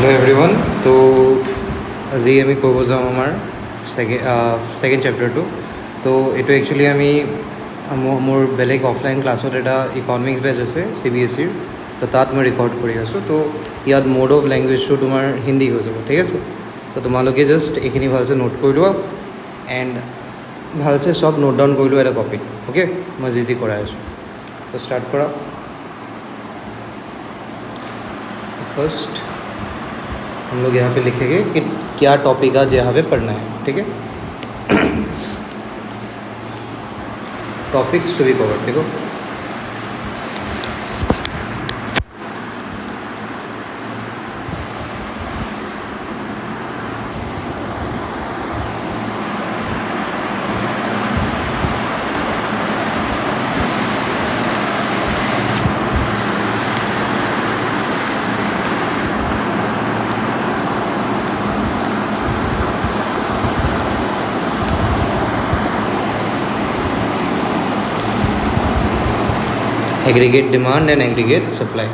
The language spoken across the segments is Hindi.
Hello everyone. तो আজি আমি ক'ব যাওঁ আমাৰ ছেকেণ্ড চেপ্টাৰটো। তো এইটো একচুৱেলি আমি মোৰ বেলেগ অফলাইন ক্লাছত এটা ইকনমিক্স বেচ আছে CBSE তো তাত মই ৰেকৰ্ড কৰি আছোঁ। তো ইয়াত মোড অফ লেংগুৱেজটো তোমাৰ হিন্দী হৈ যাব, ঠিক আছে। তো তোমালোকে জাষ্ট এইখিনি ভালছে নোট কৰি লোৱা এণ্ড ভালছে চব নোট ডাউন কৰি লোৱা এটা কপিত। অ'কে, মই যি যি কৰাই আছোঁ তো ষ্টাৰ্ট কৰা। फर्स्ट हम लोग यहाँ पे लिखेंगे कि क्या टॉपिक आज यहाँ पे पढ़ना है, ठीक है। टॉपिक्स टू बी कवर्ड, देखो aggregate demand and aggregate supply.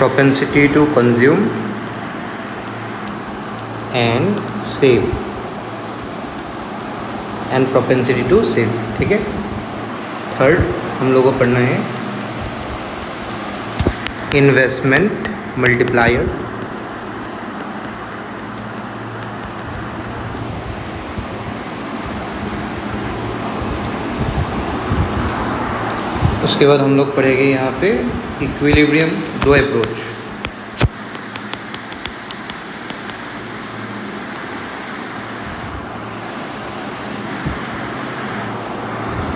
propensity to consume and save and propensity to save, ठीक है। थर्ड हम लोगों को पढ़ना है इन्वेस्टमेंट मल्टीप्लायर, उसके बाद हम लोग पढ़ेंगे यहाँ पे इक्विलिब्रियम दो अप्रोच।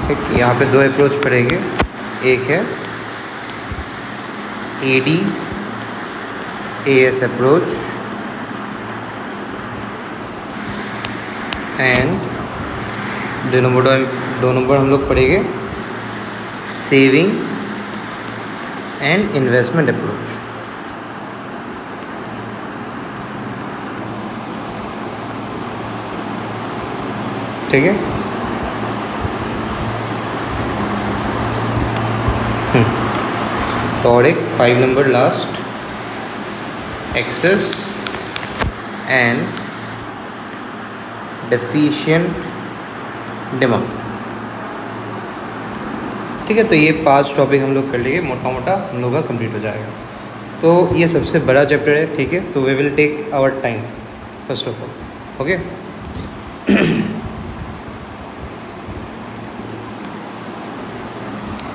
ठीक, यहाँ पे दो अप्रोच पढ़ेंगे। एक है AD/AS अप्रोच एंड दो नंबर हम लोग पढ़ेंगे सेविंग एंड इन्वेस्टमेंट अप्रोच। ठीक है। तो और एक 5 number last excess and deficient demand. ठीक है। तो ये 5 टॉपिक हम लोग कर लेंगे, मोटा मोटा हम लोग का कंप्लीट हो जाएगा। तो ये सबसे बड़ा चैप्टर है, ठीक है। तो we will take our time first of all, okay.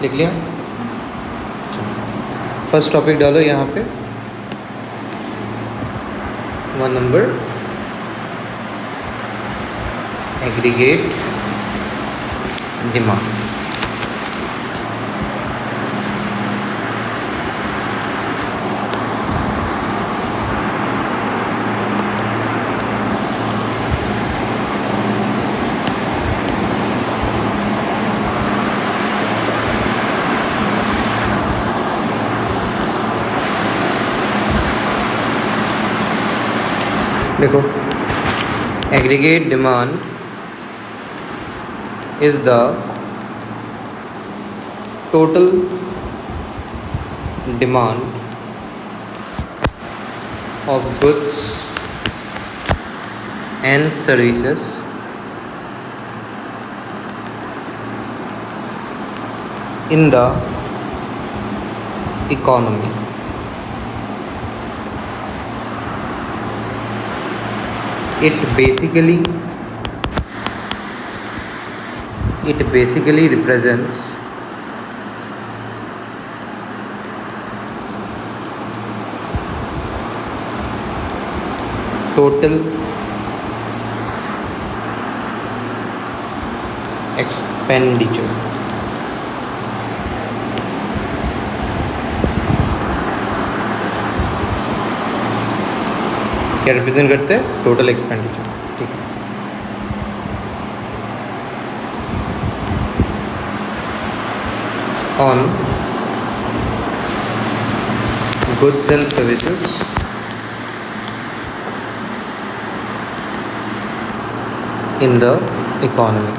लिख लिया। फर्स्ट टॉपिक डालो यहाँ पे 1 नंबर एग्रीगेट डिमांड। देखो, aggregate demand is the total demand of goods and services in the economy. It basically represents total expenditure. क्या रिप्रेजेंट करते हैं? टोटल एक्सपेंडिचर, ठीक है। On goods and services in the economy.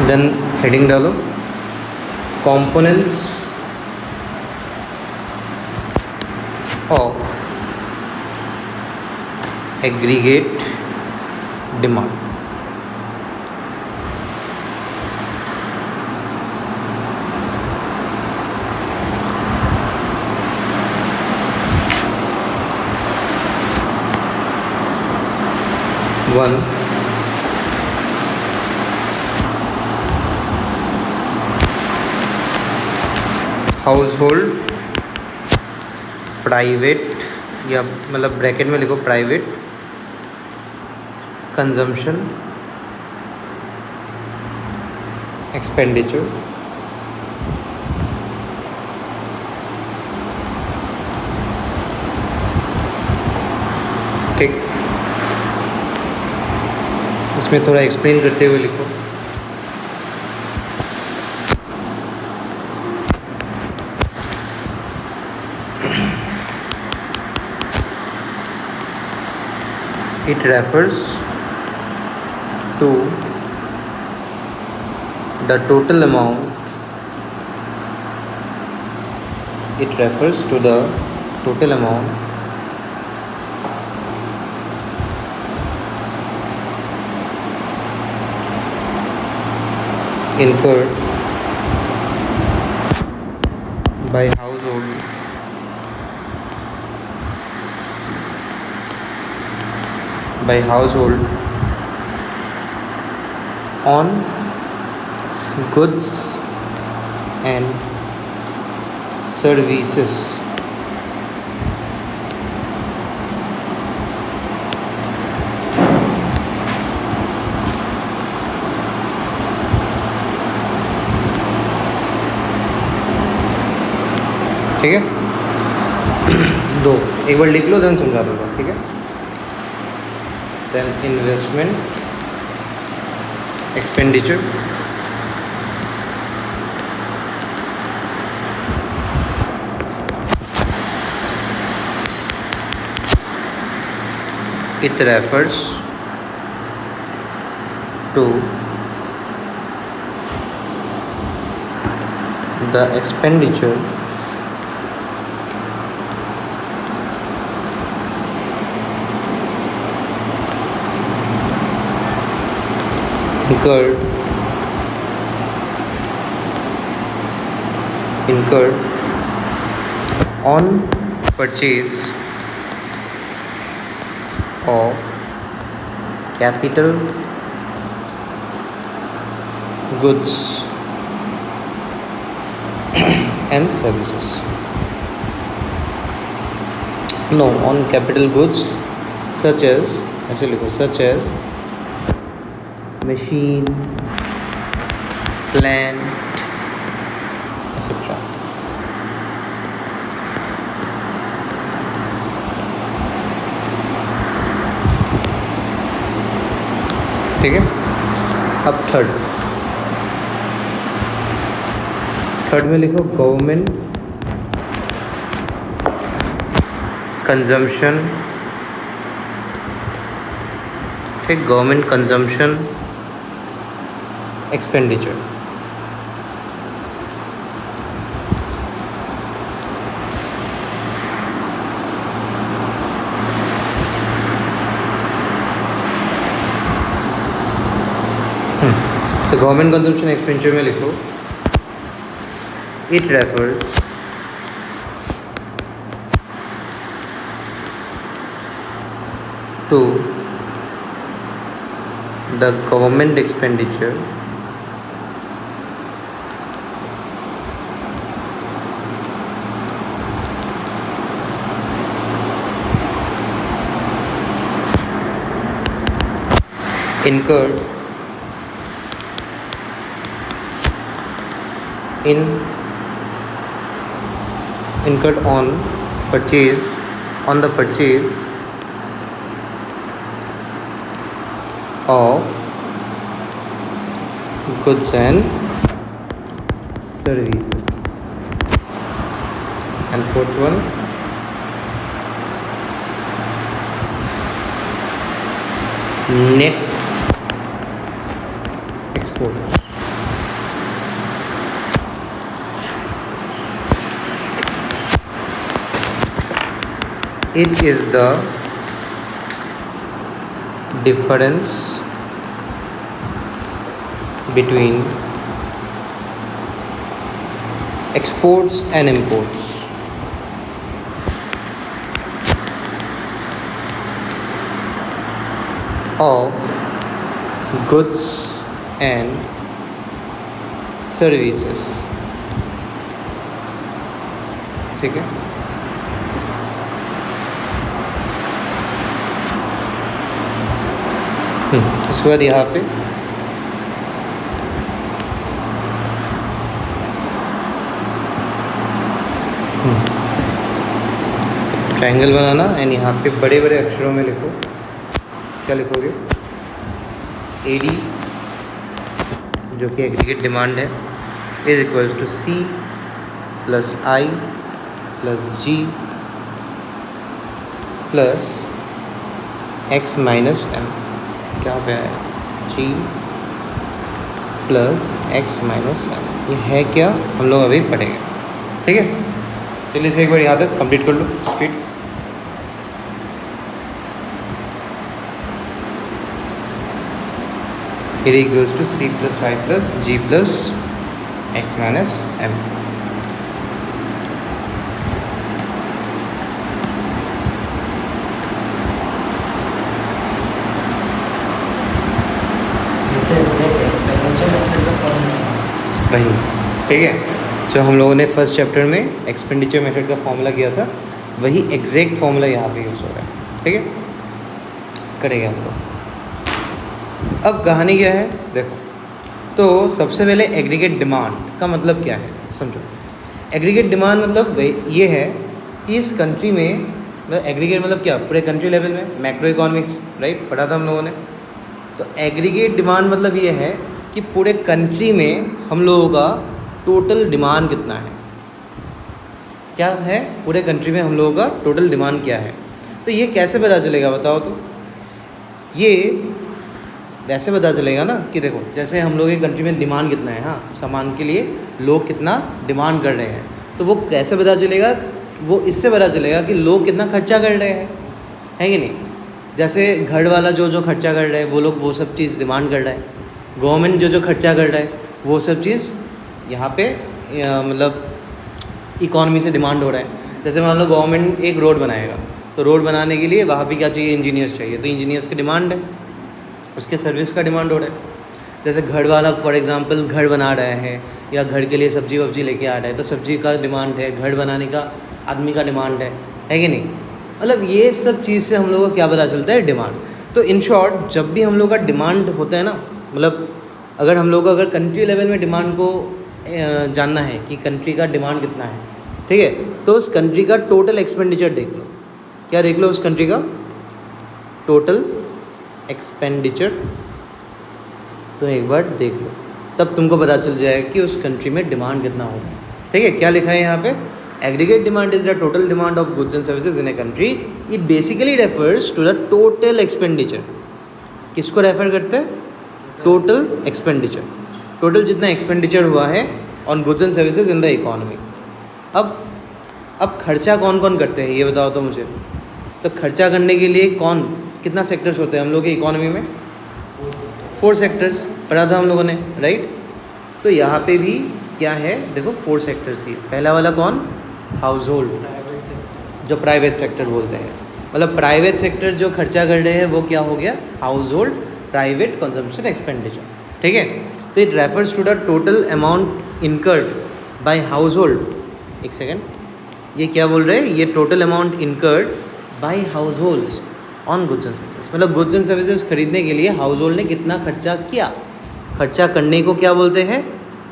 Then heading डालो, components of aggregate demand. One, household private, या मतलब ब्रैकेट में लिखो प्राइवेट कंजम्पशन एक्सपेंडिचर, ठीक। इसमें थोड़ा एक्सप्लेन करते हुए लिखो। It refers to the total amount. It refers to the total amount incurred by household on goods and services. ठीक है, दो एक बार लिख लो, देन समझा दूंगा, ठीक है। Then investment expenditure, it refers to the expenditure incurred on purchase of capital goods and services. No, on capital goods such as, ऐसे लिखो, such as machine, plant, etc. ठीक है। अब थर्ड में लिखो गवर्नमेंट कंजम्पशन, ठीक, गवर्नमेंट कंजम्पशन एक्सपेंडिचर। तो गवर्नमेंट कंजम्पशन एक्सपेंडिचर में लिखो, it refers to the government expenditure incurred on the purchase of goods and services. and fourth one net exports. It is the difference between exports and imports of goods and services. ठीक है, इसके बाद यहाँ पे ट्रायंगल बनाना एंड यहाँ पे बड़े बड़े अक्षरों में लिखो। क्या लिखोगे? AD जो कि एग्रीगेट डिमांड है is equals to C plus I plus G plus X minus M। क्या पे है? G plus X minus M। ये है क्या, हम लोग अभी पढ़ेंगे। ठीक है, चलिए इसे एक बार यहाँ तक कंप्लीट कर लो speed. It equals to C plus I plus G plus X minus M। वही, ठीक है, जो हम लोगों ने फर्स्ट चैप्टर में एक्सपेंडिचर मेथड का फॉर्मूला किया था, वही एग्जैक्ट फॉर्मूला यहाँ पे यूज़ हो रहा है। ठीक है, करेंगे हम लोग। अब कहानी क्या है देखो, तो सबसे पहले एग्रीगेट डिमांड का मतलब क्या है समझो। एग्रीगेट डिमांड मतलब ये है कि इस कंट्री में, मतलब एग्रीगेट मतलब क्या, पूरे कंट्री लेवल में, मैक्रो इकोनॉमिक्स राइट पढ़ा था हम लोगों ने। तो एग्रीगेट डिमांड मतलब ये है कि पूरे कंट्री में हम लोगों का टोटल डिमांड कितना है। क्या है, पूरे कंट्री में हम लोगों का टोटल डिमांड क्या है। तो ये कैसे पता चलेगा बताओ तो? ये वैसे पता चलेगा ना कि देखो, जैसे हम लोग की कंट्री में डिमांड कितना है, हाँ, सामान के लिए लोग कितना डिमांड कर रहे हैं, तो वो कैसे पता चलेगा? वो इससे पता चलेगा कि लोग कितना खर्चा कर रहे हैं, है कि नहीं। जैसे घर वाला जो जो खर्चा कर रहा है वो लोग वो सब चीज़ डिमांड कर रहा है, गवर्नमेंट जो जो खर्चा कर रहा है वो सब चीज़ यहाँ पे मतलब इकॉनमी से डिमांड हो रहा है। जैसे मान लो गवर्नमेंट एक रोड बनाएगा, तो रोड बनाने के लिए वहाँ पे क्या चाहिए? इंजीनियर्स चाहिए, तो इंजीनियर्स की डिमांड है, उसके सर्विस का डिमांड हो रहा है। जैसे घर वाला फॉर एग्जांपल घर बना रहा है या घर के लिए सब्जी वब्जी लेके आ रहा है, तो सब्जी का डिमांड है, घर बनाने का आदमी का डिमांड है कि नहीं। मतलब ये सब चीज़ से हम लोग को क्या पता चलता है? डिमांड। तो इन शॉर्ट जब भी हम लोग का डिमांड होता है ना, मतलब अगर हम लोग को अगर कंट्री लेवल में डिमांड को जानना है कि कंट्री का डिमांड कितना है, ठीक है, तो उस कंट्री का टोटल एक्सपेंडिचर देख लो। क्या देख लो? उस कंट्री का टोटल एक्सपेंडिचर। तो एक बार देख लो, तब तुमको पता चल जाएगा कि उस कंट्री में डिमांड कितना होगा। ठीक है, क्या लिखा है यहाँ पे? Aggregate demand is the total demand of goods and services in a country. It basically refers to the total expenditure. किसको रेफर करते हैं? टोटल एक्सपेंडिचर, टोटल जितना एक्सपेंडिचर हुआ है on goods and services in the economy. अब खर्चा कौन कौन करते हैं ये बताओ तो मुझे। तो खर्चा करने के लिए कौन, कितना सेक्टर्स होते हैं हम लोग की इकोनॉमी में? 4 सेक्टर्स पढ़ा था हम लोगों ने, राइट। तो यहाँ पे भी क्या है देखो, 4 सेक्टर्स ही। पहला वाला कौन? हाउस होल्ड, जो प्राइवेट सेक्टर बोलते हैं। मतलब प्राइवेट सेक्टर जो खर्चा कर रहे हैं वो क्या हो गया? Household private consumption expenditure. ठीक है, तो it refers to the total amount incurred by household. एक सेकेंड, ये क्या बोल रहे हैं? ये total amount incurred by households on goods and services. मतलब गुड्स एंड सर्विसेज खरीदने के लिए हाउस होल्ड ने कितना खर्चा किया। खर्चा करने को क्या बोलते हैं?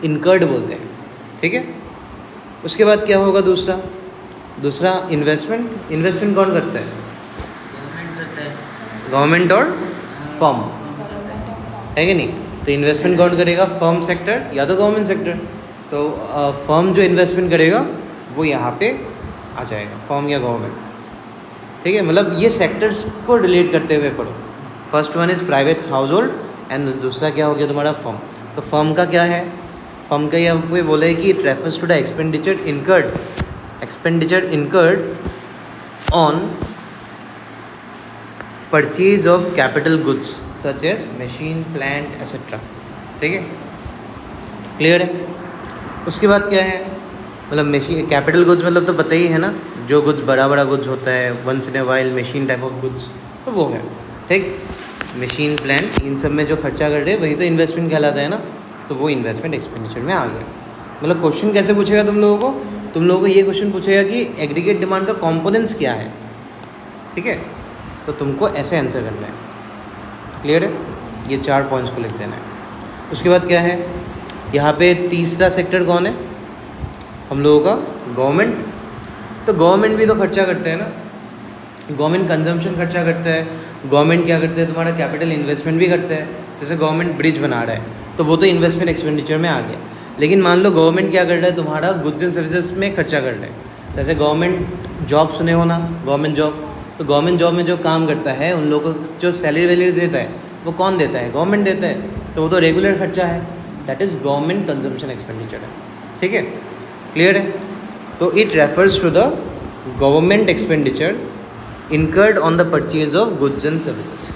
इनकर्ड बोलते हैं। ठीक है, उसके बाद क्या होगा? दूसरा इन्वेस्टमेंट। इन्वेस्टमेंट कौन करता है? गवर्नमेंट करता है। गवर्नमेंट और फर्म, है कि नहीं। तो इन्वेस्टमेंट कौन करेगा? फर्म सेक्टर या तो गवर्नमेंट सेक्टर। तो फर्म जो इन्वेस्टमेंट करेगा वो यहाँ पे आ जाएगा, फर्म या गवर्नमेंट। ठीक है, मतलब ये सेक्टर्स को रिलेट करते हुए पढ़ो। First one is private house hold and दूसरा क्या हो गया तुम्हारा फर्म। तो फर्म का क्या है, फर्म का ये हमको ये बोला है कि it refers to the expenditure incurred on purchase of capital goods such as machine, plant etcetera. ठीक है, क्लियर है। उसके बाद क्या है, मतलब मशीन कैपिटल गुड्स मतलब तो पता ही है ना, जो गुड्स बड़ा गुड्स होता है, once in a while machine type of goods, तो वो है। ठीक, मशीन, प्लांट, इन सब में जो खर्चा कर रहे हैं वही तो इन्वेस्टमेंट कहलाता है ना, तो वो इन्वेस्टमेंट एक्सपेंडिचर में आ गया। मतलब क्वेश्चन कैसे पूछेगा तुम लोगों को ये क्वेश्चन पूछेगा कि एग्रीगेट डिमांड का कॉम्पोनेंट्स क्या है। ठीक है, तो तुमको ऐसे आंसर करना है। क्लियर है, ये 4 पॉइंट्स को लिख देना है। उसके बाद क्या है, यहाँ पे तीसरा सेक्टर कौन है हम लोगों का, गवर्नमेंट। तो गवर्नमेंट भी तो खर्चा करते हैं ना, गवर्नमेंट कंजम्पशन खर्चा करता है, गवर्नमेंट क्या करते हैं तुम्हारा कैपिटल इन्वेस्टमेंट भी करते हैं। जैसे गवर्नमेंट ब्रिज बना रहा है तो वो तो इन्वेस्टमेंट एक्सपेंडिचर में आ गया। लेकिन मान लो गवर्नमेंट क्या कर रहा है, तुम्हारा गुड्स एंड सर्विसेज में खर्चा कर रहा है। जैसे गवर्नमेंट जॉब सुने हो ना, गवर्नमेंट जॉब, तो गवर्नमेंट जॉब में जो काम करता है उन लोगों को जो सैलरी वैलरी देता है वो कौन देता है, गवर्नमेंट देता है। तो वो तो रेगुलर खर्चा है, that is government consumption expenditure है। ठीक है, क्लियर है। तो it refers to the government expenditure incurred on the purchase of goods and services.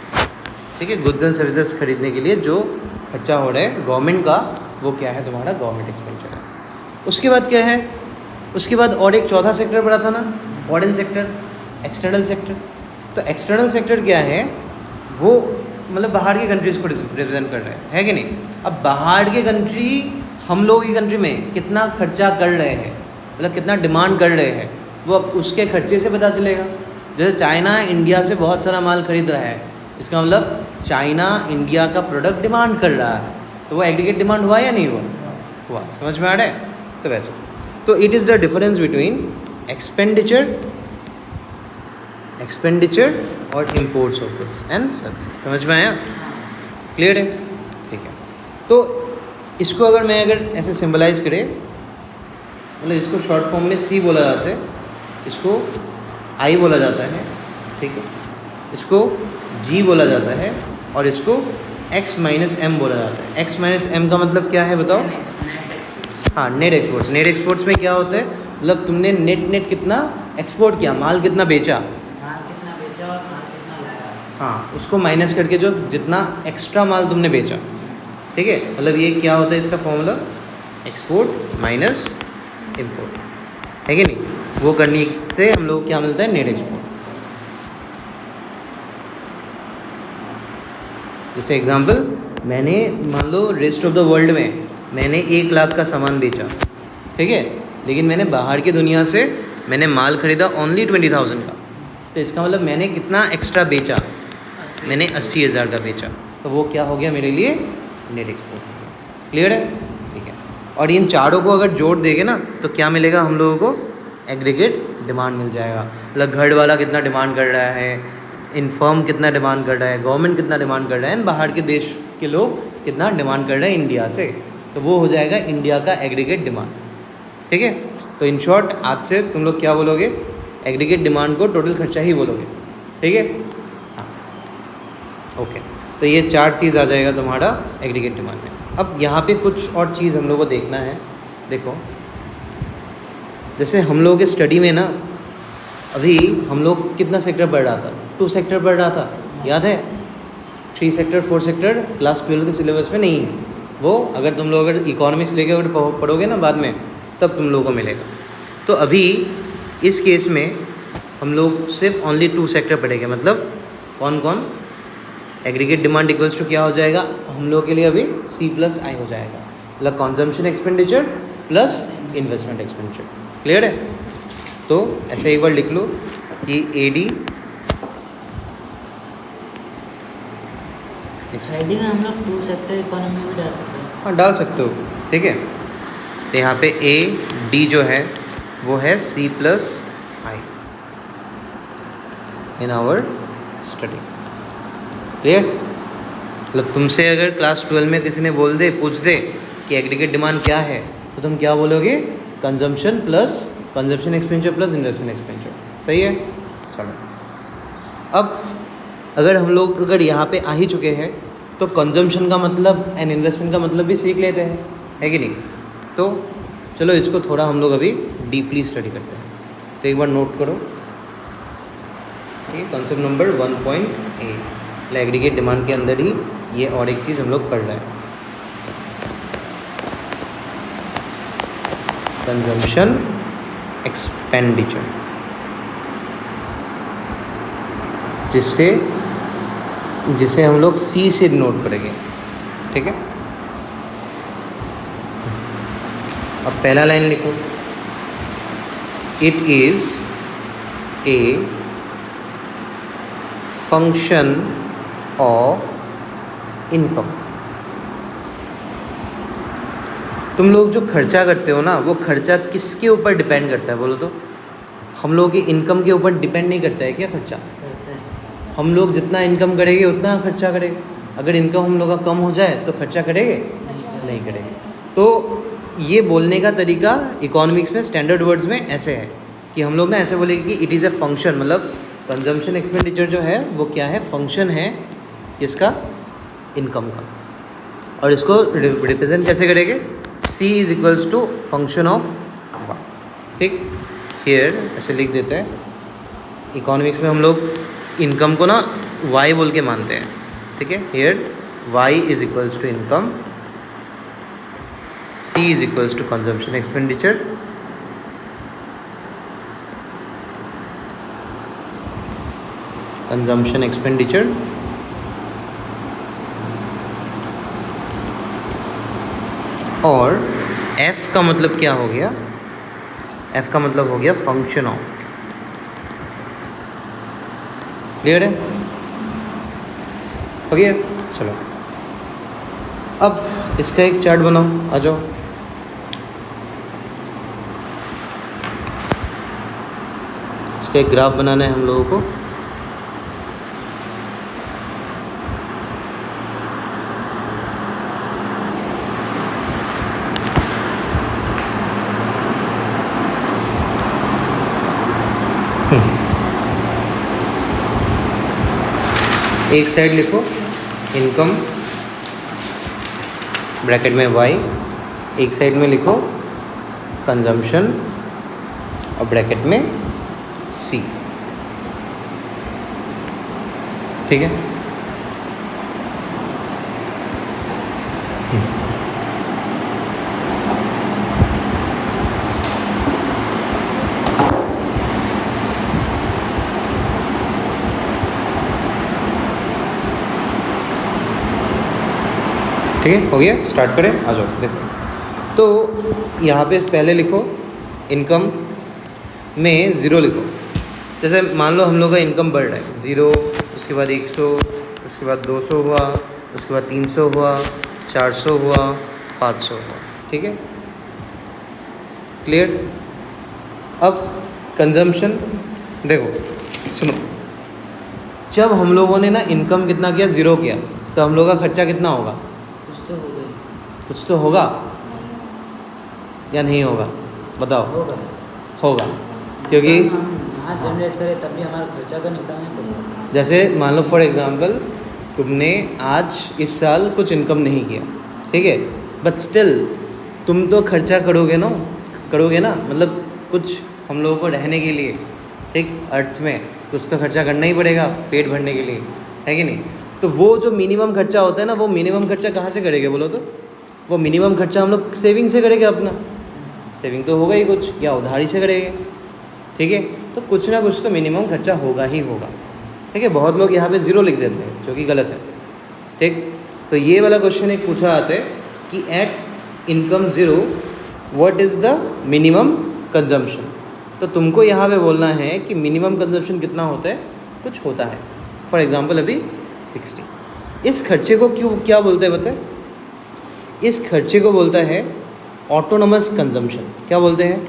ठीक है, गुड्स एंड सर्विसेज खरीदने के लिए जो खर्चा हो रहा है गवर्नमेंट का, वो क्या है तुम्हारा गवर्नमेंट एक्सपेंडिचर है। उसके बाद क्या है, उसके बाद और एक चौथा सेक्टर पड़ा था ना, फॉरेन सेक्टर, एक्सटर्नल सेक्टर। तो एक्सटर्नल सेक्टर क्या है, वो मतलब बाहर की कंट्रीज़ को रिप्रेजेंट कर रहा है कि नहीं। अब बाहर के कंट्री हम लोगों की कंट्री में कितना खर्चा कर रहे हैं, मतलब कितना डिमांड कर रहे हैं, वो अब उसके खर्चे से पता चलेगा। जैसे चाइना इंडिया से बहुत सारा माल खरीद रहा है, इसका मतलब चाइना इंडिया का प्रोडक्ट डिमांड कर रहा है, तो वो एग्रीगेट डिमांड हुआ या नहीं हुआ, समझ में आ रहा है। तो वैसे तो it is the difference between expenditure और imports of goods and services. समझ में आया, क्लियर है। ठीक है, तो इसको अगर ऐसे सिंबलाइज करें, मतलब इसको शॉर्ट फॉर्म में सी बोला जाता है, इसको आई बोला जाता है, ठीक है, इसको जी बोला जाता है और इसको एक्स माइनस एम बोला जाता है। एक्स माइनस एम का मतलब क्या है बताओ। हाँ, नेट एक्सपोर्ट्स। नेट एक्सपोर्ट्स में क्या होता है, मतलब तुमने नेट कितना एक्सपोर्ट किया, माल कितना बेचा और माल कितना लाया। हाँ, उसको माइनस करके जो जितना एक्स्ट्रा माल तुमने बेचा। ठीक है, मतलब ये क्या होता है इसका फॉर्मूला, एक्सपोर्ट माइनस इम्पोर्ट, है कि नहीं। वो करने से हम लोग क्या मिलता है, नेट एक्सपोर्ट। जैसे एग्जांपल, मैंने मान लो रेस्ट ऑफ द वर्ल्ड में मैंने 1 लाख का सामान बेचा, ठीक है, लेकिन मैंने बाहर की दुनिया से मैंने माल खरीदा ओनली 20,000 का। तो इसका मतलब मैंने कितना एक्स्ट्रा बेचा, मैंने 80,000 का बेचा, तो वो क्या हो गया मेरे लिए, नेट एक्सपोर्ट। क्लियर है, ठीक है। और इन चारों को अगर जोड़ देंगे ना तो क्या मिलेगा हम लोगों को, एग्रीगेट डिमांड मिल जाएगा। मतलब घर वाला कितना डिमांड कर रहा है, इन फर्म कितना डिमांड कर रहा है, गवर्नमेंट कितना डिमांड कर रहा है, बाहर के देश के लोग कितना डिमांड कर रहे हैं इंडिया से, तो वो हो जाएगा इंडिया का एग्रीगेट डिमांड। ठीक है, तो इन शॉर्ट आज से तुम लोग क्या बोलोगे, एग्रीगेट डिमांड को टोटल खर्चा ही बोलोगे। ठीक है, हाँ, ओके। तो ये 4 चीज़ आ जाएगा तुम्हारा एग्रीगेट डिमांड में। अब यहाँ पे कुछ और चीज़ हम लोग को देखना है। देखो, जैसे हम लोगों के स्टडी में ना, अभी हम लोग कितना सेक्टर पढ़ रहा था, 2 सेक्टर पढ़ रहा था, याद है। 3 सेक्टर 4 सेक्टर क्लास 12 के सिलेबस में नहीं है वो। अगर तुम लोग अगर इकोनॉमिक्स लेके अगर पढ़ोगे ना बाद में, तब तुम लोगों को मिलेगा। तो अभी इस केस में हम लोग सिर्फ ओनली 2 सेक्टर पढ़ेंगे। मतलब कौन कौन, एग्रीगेट डिमांड इक्वल्स टू क्या हो जाएगा हम लोग के लिए अभी C+I हो जाएगा, मतलब consumption expenditure plus investment expenditure. Clear है। तो ऐसे एक बार लिख लो कि AD साइडिंग में हम लोग 2 सेक्टर इकोनॉमी भी डाल सकते हैं। हाँ, डाल सकते हो। ठीक है, तो यहाँ पे AD जो है वो है C+I in our study. Clear. मतलब तुमसे अगर क्लास 12 में किसी ने पूछ दे कि एग्रीगेट डिमांड क्या है, तो तुम क्या बोलोगे, consumption plus consumption expenditure plus investment expenditure, सही है। चलो अब अगर यहाँ पे आ ही चुके हैं तो कंजम्पशन का मतलब एंड इन्वेस्टमेंट का मतलब भी सीख लेते हैं, है कि नहीं। तो चलो इसको थोड़ा हम लोग अभी डीपली स्टडी करते हैं। तो एक बार नोट करो, ये कॉन्सेप्ट नंबर 1.8 एग्रीगेट डिमांड के अंदर ही ये और एक चीज़ हम लोग पढ़ रहे हैं, कंजम्पशन एक्सपेंडिचर, जिसे हम लोग सी से नोट करेंगे, ठीक है। अब पहला लाइन लिखो, it is a function of income. तुम लोग जो खर्चा करते हो ना, वो खर्चा किसके ऊपर डिपेंड करता है बोलो तो? हम लोग की इनकम के ऊपर डिपेंड नहीं करता है क्या खर्चा? करते हैं। हम लोग जितना इनकम करेंगे उतना खर्चा करेंगे। अगर इनकम हम लोग का कम हो जाए तो खर्चा करेंगे? नहीं करेंगे। तो ये बोलने का तरीका इकोनॉमिक्स में स्टैंडर्ड वर्ड्स में ऐसे है कि हम लोग ना ऐसे बोलेंगे कि इट इज़ ए फंक्शन, मतलब कंजम्पशन एक्सपेंडिचर जो है वो क्या है, फंक्शन है किसका? इनकम का। और इसको रिप्रेजेंट कैसे करेंगे? C is equals to function of y, ठीक। हियर ऐसे लिख देते हैं, इकोनॉमिक्स में हम लोग इनकम को ना y बोल के मानते हैं, ठीक है। Here y is equals to income, C is equals to consumption expenditure, consumption expenditure और F का मतलब क्या हो गया? F का मतलब हो गया फंक्शन ऑफ। क्लियर है? हो गया? चलो अब इसका एक चार्ट बनाओ, आ जाओ। इसका एक ग्राफ बनाना है हम लोगों को। एक साइड लिखो इनकम ब्रैकेट में y, एक साइड में लिखो कंजम्पशन और ब्रैकेट में C, ठीक है। ठीक है, हो गया। स्टार्ट करें, आ जाओ देखो। तो यहाँ पे पहले लिखो इनकम में ज़ीरो लिखो। जैसे मान लो हम लोग का इनकम बढ़ रहा है, 0, उसके बाद 100, उसके बाद 200 हुआ, उसके बाद 300 हुआ, 400 हुआ, 500 हुआ, ठीक है। क्लियर? अब कंजम्पशन देखो, सुनो, जब हम लोगों ने ना इनकम कितना किया, 0 किया, तो हम लोग का खर्चा कितना होगा? कुछ तो हो गई। कुछ तो होगा या नहीं होगा? बताओ। होगा। होगा, क्योंकि हम यहाँ जनरेट करें तब भी हमारा खर्चा तो निकलना पड़ेगा। जैसे मान लो फॉर एग्जांपल तुमने आज इस साल कुछ इनकम नहीं किया, ठीक है, बट स्टिल तुम तो खर्चा करोगे ना, मतलब कुछ हम लोगों को रहने के लिए, ठीक, अर्थ में कुछ तो खर्चा करना ही पड़ेगा पेट भरने के लिए, है कि नहीं। तो वो जो मिनिमम खर्चा होता है ना, वो मिनिमम खर्चा कहाँ से करेंगे बोलो तो? वो मिनिमम खर्चा हम लोग सेविंग से करेंगे, अपना सेविंग तो होगा ही कुछ, या उधारी से करेंगे, ठीक है। तो कुछ ना कुछ तो मिनिमम खर्चा होगा ही होगा, ठीक है। बहुत लोग यहाँ पे 0 लिख देते हैं, जो कि गलत है, ठीक। तो ये वाला क्वेश्चन एक पूछा आता है कि at income 0 what is the minimum consumption. तो तुमको यहाँ पे बोलना है कि मिनिमम कंजम्पशन कितना होता है, कुछ होता है। फॉर एग्जांपल अभी 60। इस खर्चे को क्या बोलते हैं बताए? इस खर्चे को बोलता है ऑटोनमस कंजम्पशन। क्या बोलते हैं?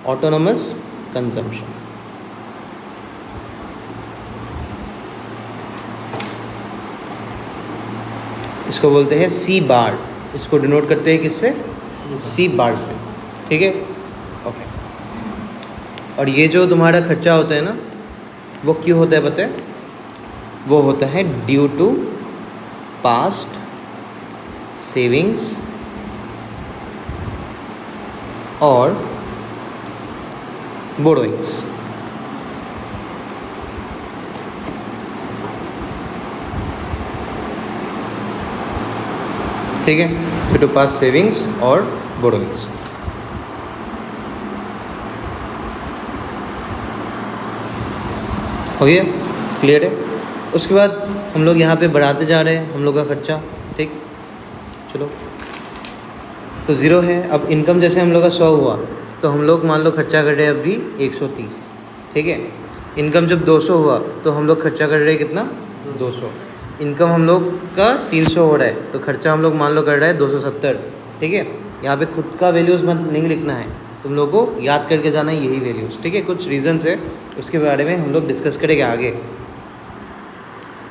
Autonomous consumption. इसको बोलते हैं C बार। इसको डिनोट करते हैं किससे? C बार से, ठीक है। ओके, और ये जो तुम्हारा खर्चा होता है ना, वो क्यों होता है पता है? वो होता है ड्यू टू पास्ट सेविंग्स और बोरोइंग्स। ठीक है, ड्यू टू पास्ट सेविंग्स और बोरोइंग्स। हो गया, क्लियर है? उसके बाद हम लोग यहाँ पे बढ़ाते जा रहे हैं हम लोग का खर्चा। ठीक, चलो, तो ज़ीरो है। अब इनकम जैसे हम लोग का 100 हुआ तो हम लोग मान लो खर्चा कर रहे हैं अभी 130। ठीक है, इनकम जब 200 हुआ तो हम लोग खर्चा कर रहे हैं कितना? 200। इनकम हम लोग का 300 हो रहा है तो खर्चा हम लोग मान लो कर रहा है 270। ठीक है, यहाँ पे खुद का वैल्यूज़ नहीं लिखना है, तुम लोग को याद करके जाना है यही वैल्यूज़। ठीक है, कुछ रीजंस है उसके बारे में हम लोग डिस्कस करेंगे आगे।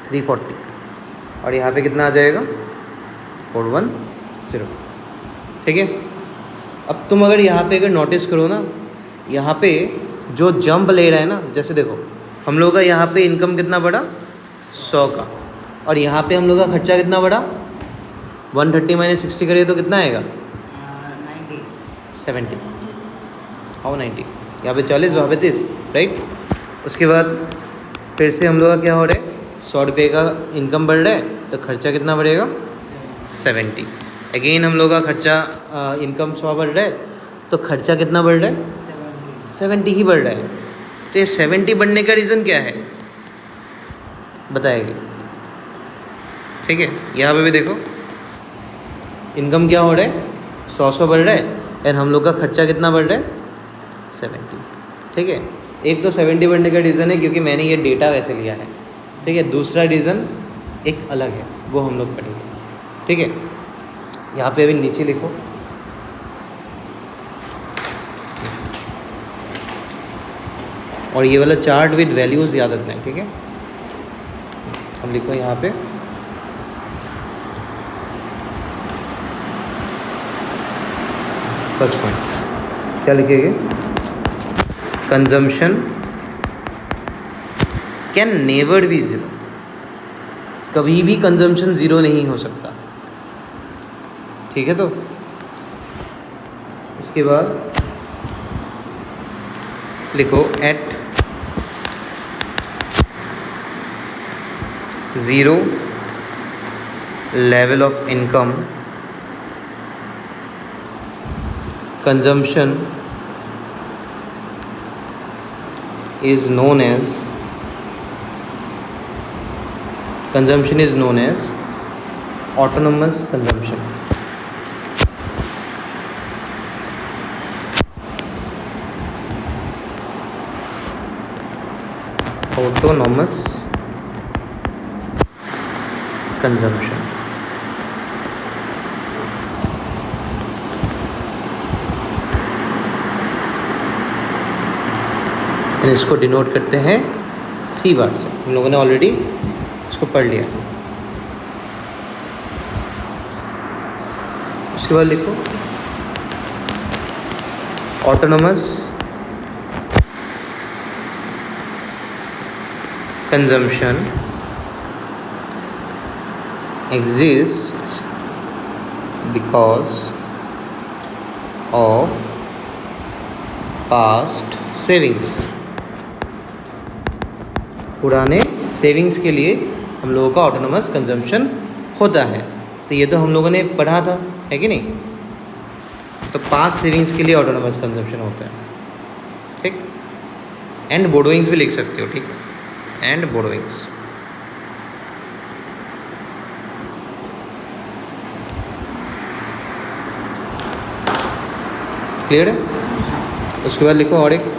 340 और यहाँ पे कितना आ जाएगा? 410। ठीक है, अब तुम अगर यहाँ पे अगर नोटिस करो ना, यहाँ पे जो जंप ले रहा है ना, जैसे देखो हम लोग का यहाँ पे इनकम कितना बढ़ा? 100 का। और यहाँ पे हम लोग का खर्चा कितना बढ़ा? 130 माइनस 60 करिए तो कितना आएगा? 70। हाउ 90? यहाँ पे 40, वहाँ पे 30, राइट। उसके बाद फिर से हम लोग का क्या हो रहा है? 100 रुपये का इनकम बढ़ रहा है तो खर्चा कितना बढ़ेगा? 70। अगेन हम लोग का खर्चा इनकम 100 बढ़ रहा है तो खर्चा कितना बढ़ रहा है? 70 ही बढ़ रहा है। तो ये 70 बढ़ने का रीज़न क्या है बताएगी? ठीक है, यहाँ पे भी देखो इनकम क्या हो रहा है? 100 बढ़ रहा है और हम लोग का खर्चा कितना बढ़ रहा है? 70। ठीक है, एक तो 70 बढ़ने का रीज़न है क्योंकि मैंने ये डेटा वैसे लिया है। ठीक है, दूसरा रीज़न एक अलग है, वो हम लोग पढ़ेंगे। ठीक है, यहाँ पे अभी नीचे लिखो और ये वाला चार्ट विद वैल्यूज़ याद रखना है। ठीक है, अब लिखो यहाँ पे फर्स्ट पॉइंट क्या लिखेंगे? Consumption can never be zero. कभी भी कंजम्पशन ज़ीरो नहीं हो सकता। ठीक है, तो उसके बाद लिखो at zero level of income consumption is known as autonomous consumption. Autonomous consumption. इसको डिनोट करते हैं सी बार से। हम लोगों ने ऑलरेडी इसको पढ़ लिया। उसके बाद लिखो autonomous consumption exists because of past savings. पुराने सेविंग्स के लिए हम लोगों का ऑटोनोमस कंजम्पशन होता है। तो ये तो हम लोगों ने पढ़ा था, है कि नहीं? तो पास्ट सेविंग्स के लिए ऑटोनोमस कंजम्पशन होता है। ठीक, एंड बोरोइंग्स भी लिख सकते हो। ठीक है, एंड बोरोइंग्स। क्लियर है? उसके बाद लिखो और एक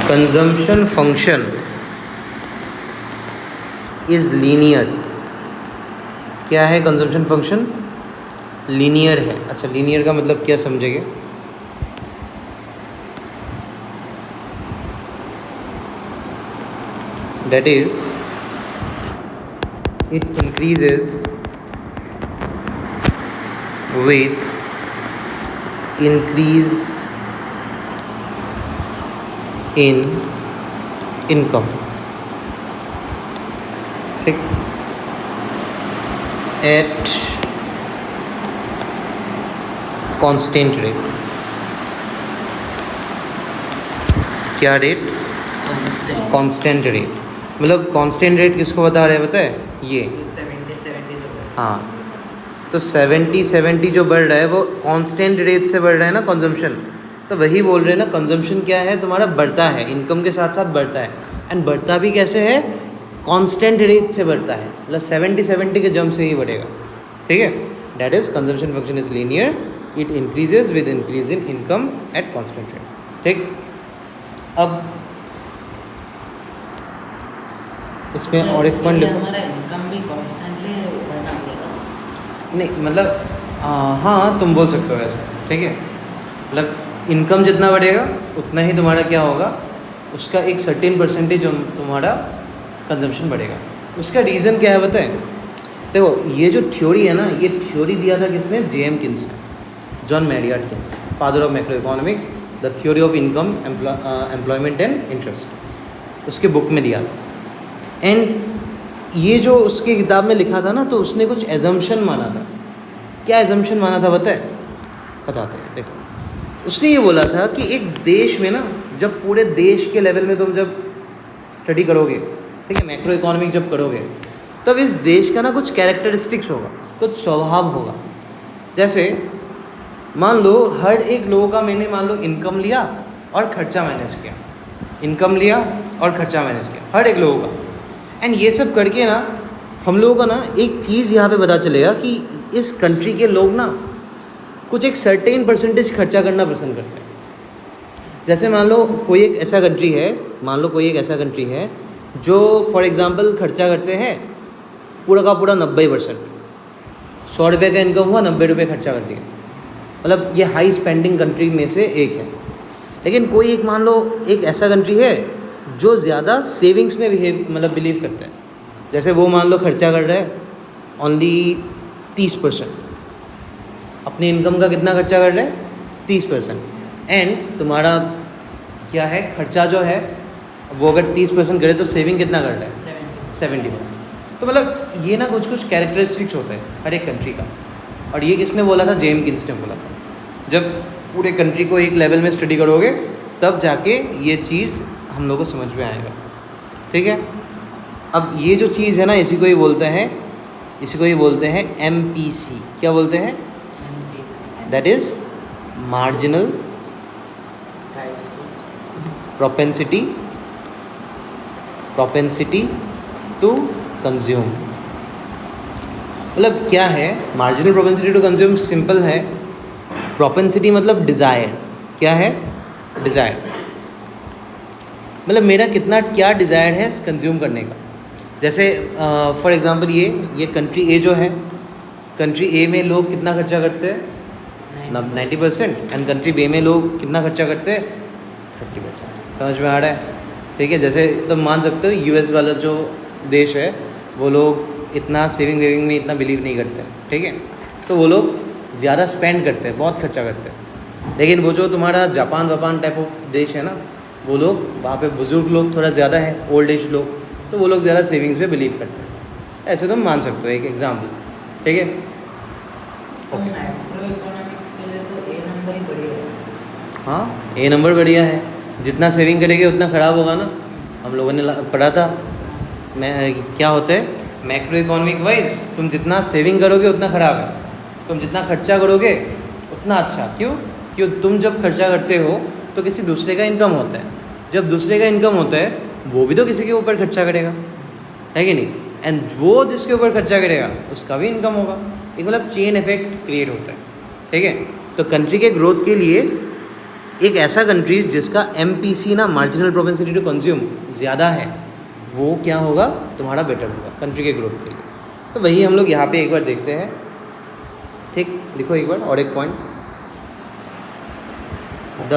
कंजम्पशन फंक्शन इज लीनियर। क्या है कंजम्पशन फंक्शन? लीनियर है। अच्छा, लीनियर का मतलब क्या समझेंगे? That is it increases with increase in income. ठीक, at constant rate. क्या रेट? Constant constant rate. मतलब कांस्टेंट रेट किसको बता रहे हैं पता है? ये 70 जो है। हाँ, तो 70 जो बढ़ रहा है वो कांस्टेंट रेट से बढ़ रहा है ना कंजम्पशन. तो वही बोल रहे हैं ना, कंजम्पशन क्या है तुम्हारा? बढ़ता है, इनकम के साथ साथ बढ़ता है. एंड बढ़ता भी कैसे है? कांस्टेंट रेट से बढ़ता है. मतलब 70 के जंप से ही बढ़ेगा. ठीक है, that is consumption function is linear. It increases with increase in income at constant rate. ठीक, अब इसमें और एक पॉइंट लिखो. हमारा इनकम भी कांस्टेंटली बढ़ना पड़ेगा. नहीं मतलब हाँ तुम बोल सकते हो ऐसा. ठीक है, मतलब इनकम जितना बढ़ेगा उतना ही तुम्हारा क्या होगा, उसका एक सर्टेन परसेंटेज तुम्हारा कंजम्पशन बढ़ेगा. उसका रीज़न क्या है बताएं? देखो ये जो थ्योरी है ना, ये थ्योरी दिया था किसने? जेएम किन्स ने, John Maynard Keynes, father of macroeconomics, the theory of income, employment and interest, उसके बुक में दिया था. एंड ये जो उसकी किताब में लिखा था ना, तो उसने कुछ एजम्पशन माना था. क्या एजम्पशन माना था बताए? बताते हैं. देखो उसने ये बोला था कि एक देश में ना, जब पूरे देश के लेवल में तुम जब स्टडी करोगे, ठीक है, मैक्रो इकोनॉमिक जब करोगे, तब इस देश का ना कुछ कैरेक्टरिस्टिक्स होगा, कुछ स्वभाव होगा. जैसे मान लो हर एक लोगों का मैंने मान लो इनकम लिया और खर्चा मैनेज किया, इनकम लिया और खर्चा मैनेज किया, हर एक लोगों का. एंड ये सब करके ना हम लोगों का ना एक चीज़ यहाँ पे पता चलेगा कि इस कंट्री के लोग ना कुछ एक सर्टेन परसेंटेज खर्चा करना पसंद करते हैं. जैसे मान लो कोई एक ऐसा कंट्री है, मान लो कोई एक ऐसा कंट्री है जो फॉर एग्जांपल खर्चा करते हैं पूरा का पूरा 90%. 100 रुपये का इनकम हुआ, 90 रुपये खर्चा कर दिया. मतलब ये हाई स्पेंडिंग कंट्री में से एक है. लेकिन कोई एक मान लो एक ऐसा कंट्री है जो ज़्यादा सेविंग्स में बिलीव करता है. जैसे वो मान लो खर्चा कर रहा है ओनली 30%, अपनी इनकम का कितना खर्चा कर रहा है? 30%. एंड तुम्हारा क्या है, खर्चा जो है वो अगर 30% करे तो सेविंग कितना कर रहा है? 70%. तो मतलब ये ना कुछ कुछ कैरेक्टरिस्टिक्स होते हैं हर एक कंट्री का. और ये किसने बोला था? जेएम किन्स ने बोला था. जब पूरे कंट्री को एक लेवल में स्टडी करोगे तब जाके ये चीज़ हम लोग को समझ में आएगा. ठीक है, अब ये जो चीज़ है ना, इसी को ही बोलते हैं MPC. क्या बोलते हैं? That is marginal propensity to consume. मतलब क्या है marginal propensity to consume? Simple है. प्रोपेंसिटी मतलब डिज़ायर. क्या है? डिज़ायर. मतलब मेरा कितना क्या डिज़ायर है कंज्यूम करने का. जैसे फॉर एग्जांपल ये कंट्री ए जो है, कंट्री ए में लोग कितना खर्चा करते हैं? 90%. एंड कंट्री बी में लोग कितना खर्चा करते हैं? 30%. समझ में आ रहा है? ठीक है, जैसे तुम मान सकते हो यूएस वाला जो देश है वो लोग इतना सेविंग वेविंग में इतना बिलीव नहीं करते. ठीक है, तो वो लोग ज़्यादा स्पेंड करते हैं, बहुत खर्चा करते हैं. लेकिन वो जो तुम्हारा जापान टाइप ऑफ देश है ना, वो लोग वहाँ पे बुज़ुर्ग लोग थोड़ा ज़्यादा है, ओल्ड एज लोग, तो वो लोग ज़्यादा सेविंग्स पे बिलीव करते हैं. ऐसे तुम मान सकते हो, एक एग्जाम्पल. ठीक है, मैक्रो इकोनॉमिक्स के लिए तो ए नंबर ही बढ़िया है. हाँ ए नंबर बढ़िया है. जितना सेविंग करेंगे उतना ख़राब होगा ना. हम लोगों ने पढ़ा था क्या होता है मैक्रो इकोनॉमिक वाइज, तुम जितना सेविंग करोगे उतना ख़राब है, तुम जितना खर्चा करोगे उतना अच्छा. क्यों तुम जब खर्चा करते हो तो किसी दूसरे का इनकम होता है. जब दूसरे का इनकम होता है वो भी तो किसी के ऊपर खर्चा करेगा, है कि नहीं? एंड वो जिसके ऊपर खर्चा करेगा उसका भी इनकम होगा. एक मतलब चेन इफेक्ट क्रिएट होता है. ठीक है, तो कंट्री के ग्रोथ के लिए एक ऐसा कंट्री जिसका MPC ना, मार्जिनल प्रोपेंसिटी टू कंज्यूम, ज़्यादा है, वो क्या होगा? तुम्हारा बेटर होगा कंट्री के ग्रोथ के लिए. तो वही हम लोग यहाँ पे एक बार देखते हैं. ठीक, लिखो एक बार और एक point. The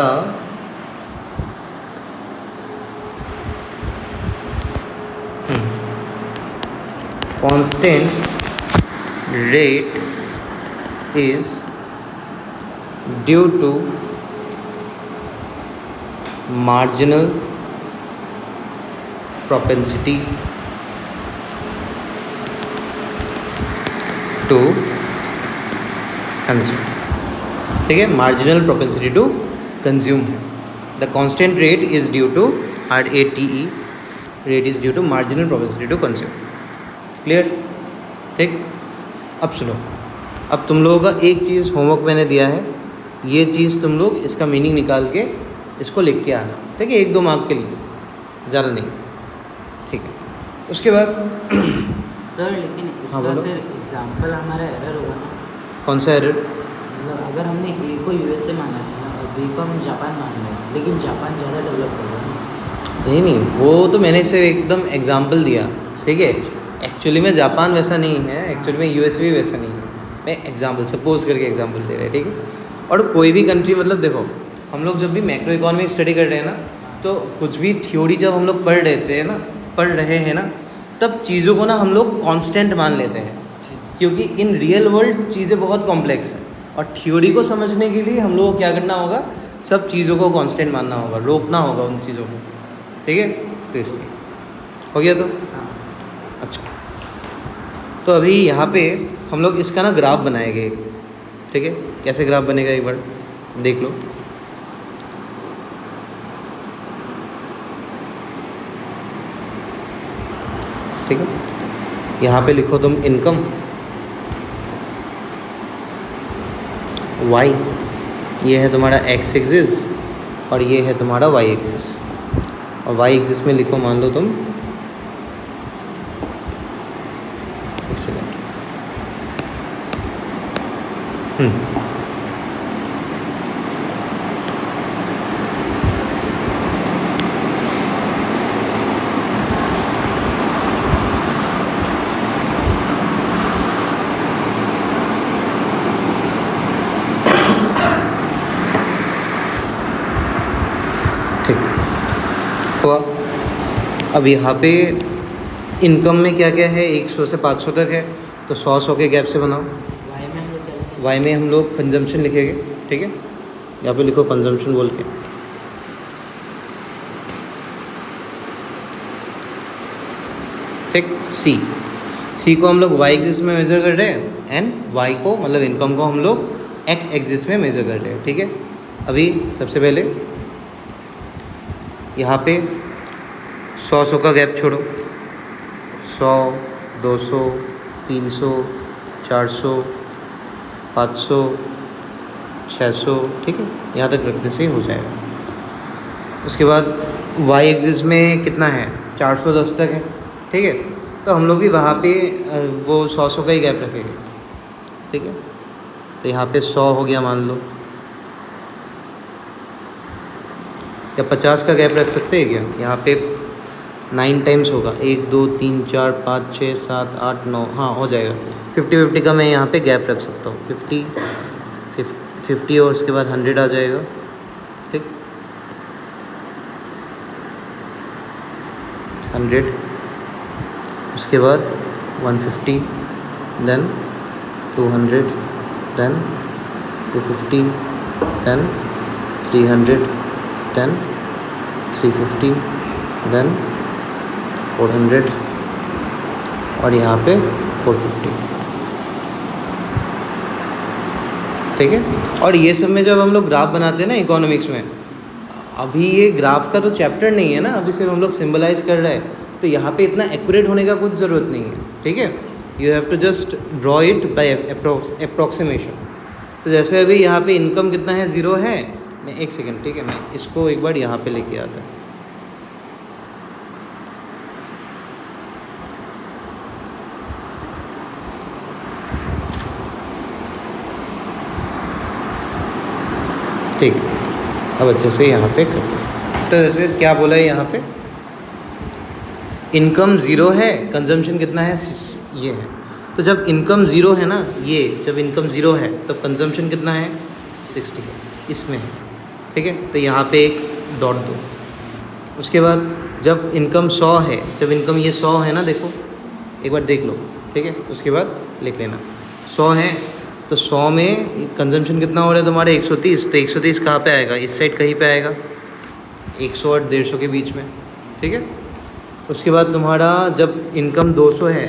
constant rate is due to marginal propensity to consume. ठीक है, marginal propensity to consume है. The constant rate is due to RATE, rate is due to marginal propensity to consume. Clear? ठीक. अब सुनो, अब तुम लोगों का एक चीज़ होमवर्क मैंने दिया है, ये चीज़ तुम लोग इसका मीनिंग निकाल के इसको लिख के आना. ठीक है, 1-2 मार्क के लिए, ज़्यादा नहीं. ठीक है. उसके बाद सर लेकिन इसका बोलो. फिर एग्जाम्पल हमारा एरर होगा ना. कौन सा एरर? मतलब अगर हमने ए को यूएसए माना है और बी को हम जापान मान रहे हैं, लेकिन जापान ज़्यादा डेवलप होगा ना. नहीं, वो तो मैंने इसे एकदम एग्जाम्पल दिया. ठीक है, एक्चुअली में जापान वैसा नहीं है, एक्चुअली में यूएस भी वैसा नहीं है. मैं एग्जाम्पल सपोज करके एग्जाम्पल दे रहे हैं. ठीक है, और कोई भी कंट्री, मतलब देखो हम लोग जब भी मैक्रो इकोनॉमिक स्टडी कर रहे हैं ना, तो कुछ भी थ्योरी जब हम लोग पढ़ रहे हैं ना, तब चीज़ों को ना हम लोग कांस्टेंट मान लेते हैं, क्योंकि इन रियल वर्ल्ड चीज़ें बहुत कॉम्प्लेक्स हैं, और थ्योरी को समझने के लिए हम लोग को क्या करना होगा, सब चीज़ों को कांस्टेंट मानना होगा, रोकना होगा उन चीज़ों को. ठीक है, तो इसलिए हो गया. तो हाँ. अच्छा, तो अभी यहाँ पे हम लोग इसका ना ग्राफ बनाएंगे. ठीक है, कैसे ग्राफ बनेगा एक बार देख लो. ठीक है, यहाँ पे लिखो तुम इनकम y, ये है तुम्हारा x एक्सिस और ये है तुम्हारा y एक्सिस. और y एक्सिस में लिखो, मान लो तुम, एक सेकेंड, हुआ. अब यहाँ पे इनकम में क्या क्या है, 100 से 500 तक है, तो 100 के गैप से बनाओ. वाई में हम लोग क्या लिखेंगे? वाई में हम लोग कंजम्पशन लिखेंगे. ठीक है, यहाँ पे लिखो कंजम्पशन बोल के. ठीक. सी को हम लोग वाई एक्सिस में मेज़र कर रहे हैं, एंड वाई को, मतलब इनकम को, हम लोग एक्स एक्सिस में मेज़र कर रहे हैं. ठीक है, अभी सबसे पहले यहाँ पे 100 का गैप छोड़ो. 100, 200, 300, 400, 500, 600. ठीक है, यहाँ तक रखने से हो जाएगा. उसके बाद वाई एक्सिस में कितना है, 410 तक है. ठीक है, तो हम लोग भी वहाँ पे वो 100 का ही गैप रखेंगे. ठीक है, तो यहाँ पे 100 हो गया मान लो, या 50 का गैप रख सकते हैं क्या. यहाँ पे 9 टाइम्स होगा, 1 2 3 4 5 6 7 8 9, हाँ हो जाएगा. 50-50 का मैं यहाँ पे गैप रख सकता हूँ. 50 और उसके बाद 100 आ जाएगा. ठीक, 100, उसके बाद 150, then 200, then 250, then 300, then 350, then 400, और यहाँ पे 450. ठीक है, और ये सब में जब हम लोग ग्राफ बनाते हैं ना इकोनॉमिक्स में, अभी ये ग्राफ का तो चैप्टर नहीं है ना, अभी सिर्फ हम लोग सिंबलाइज कर रहे हैं, तो यहाँ पे इतना एक्यूरेट होने का कुछ ज़रूरत नहीं है. ठीक है, you have to just draw it by approximation. तो जैसे अभी यहाँ पे इनकम कितना है, 0 है. मैं एक सेकेंड, ठीक है, मैं इसको एक बार यहाँ पे लेके आता हूँ. ठीक है, अब अच्छे से यहाँ पे करते हैं. तो जैसे क्या बोला है यहाँ पे, इनकम 0 है, कंजम्पशन कितना है, ये है. तो जब इनकम 0 है ना, ये जब इनकम 0 है तब कंजम्पशन कितना है, 60 इसमें है. ठीक है, तो यहाँ पे एक डॉट दो. उसके बाद जब इनकम 100 है, जब इनकम ये 100 है ना, देखो एक बार देख लो, ठीक है। उसके बाद लिख लेना 100 है, तो 100 में कंजम्पशन कितना हो रहा है तुम्हारे 130, तो 130 कहाँ पे आएगा, इस साइड कहीं पे आएगा, 100 और 150 के बीच में, ठीक है। उसके बाद तुम्हारा जब इनकम 200 है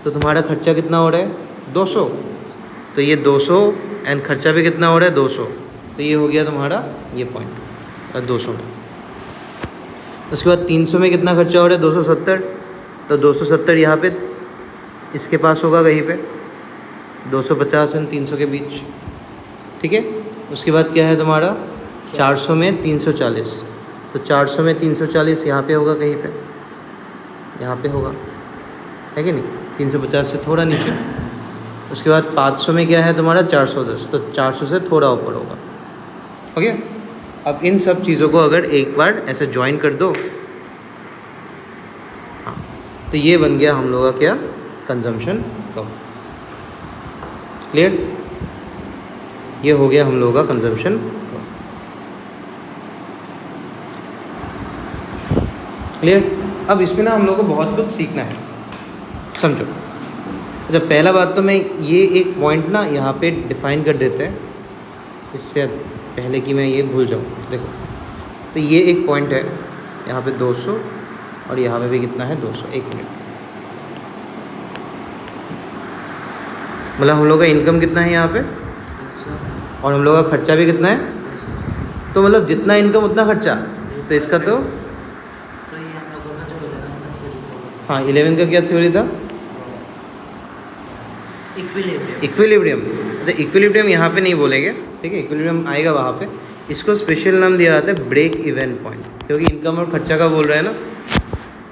तो तुम्हारा खर्चा कितना हो रहा है 200, तो ये 200 एंड खर्चा भी कितना हो रहा है 200, तो ये हो गया तुम्हारा ये पॉइंट 200 में। उसके बाद 300 में कितना खर्चा हो रहा है 270, तो 270 यहाँ पे इसके पास होगा कहीं पे 250 एंड 300 के बीच, ठीक है। उसके बाद क्या है तुम्हारा 400 में 340, तो 400 में 340 यहाँ पे होगा कहीं पे, यहाँ पे होगा, है कि नहीं, 350 से थोड़ा नीचे। उसके बाद 500 में क्या है तुम्हारा 410, तो 400 से थोड़ा ऊपर होगा, ओके। अब इन सब चीज़ों को अगर एक बार ऐसे ज्वाइन कर दो, हाँ, तो ये बन गया हम लोगों का क्या, कंजम्पशन कर्व। क्लियर, ये हो गया हम लोगों का कंजम्पशन कर्व। क्लियर। अब इसमें ना हम लोगों को बहुत कुछ सीखना है, समझो। अच्छा, पहला बात तो मैं ये एक पॉइंट ना यहाँ पे डिफाइन कर देते हैं, इससे पहले कि मैं ये भूल जाऊँ। देखो, तो ये एक पॉइंट है यहाँ पे 200 और यहाँ पे भी कितना है 200, 1 मिनट। मतलब हम लोग का इनकम कितना है यहाँ पे, और हम लोग का खर्चा भी कितना है, तो मतलब जितना इनकम उतना खर्चा, तो इसका तो ये हम लोगों का जो 11 का थ्योरी था, हाँ 11 का क्या थ्योरी था, इक्विलिब्रियम। अच्छा, इक्विलिब्रियम यहाँ पे नहीं बोलेंगे, ठीक है, इक्विलिब्रियम आएगा वहाँ पे। इसको स्पेशल नाम दिया जाता है ब्रेक इवन पॉइंट, क्योंकि इनकम और खर्चा का बोल रहे हैं ना,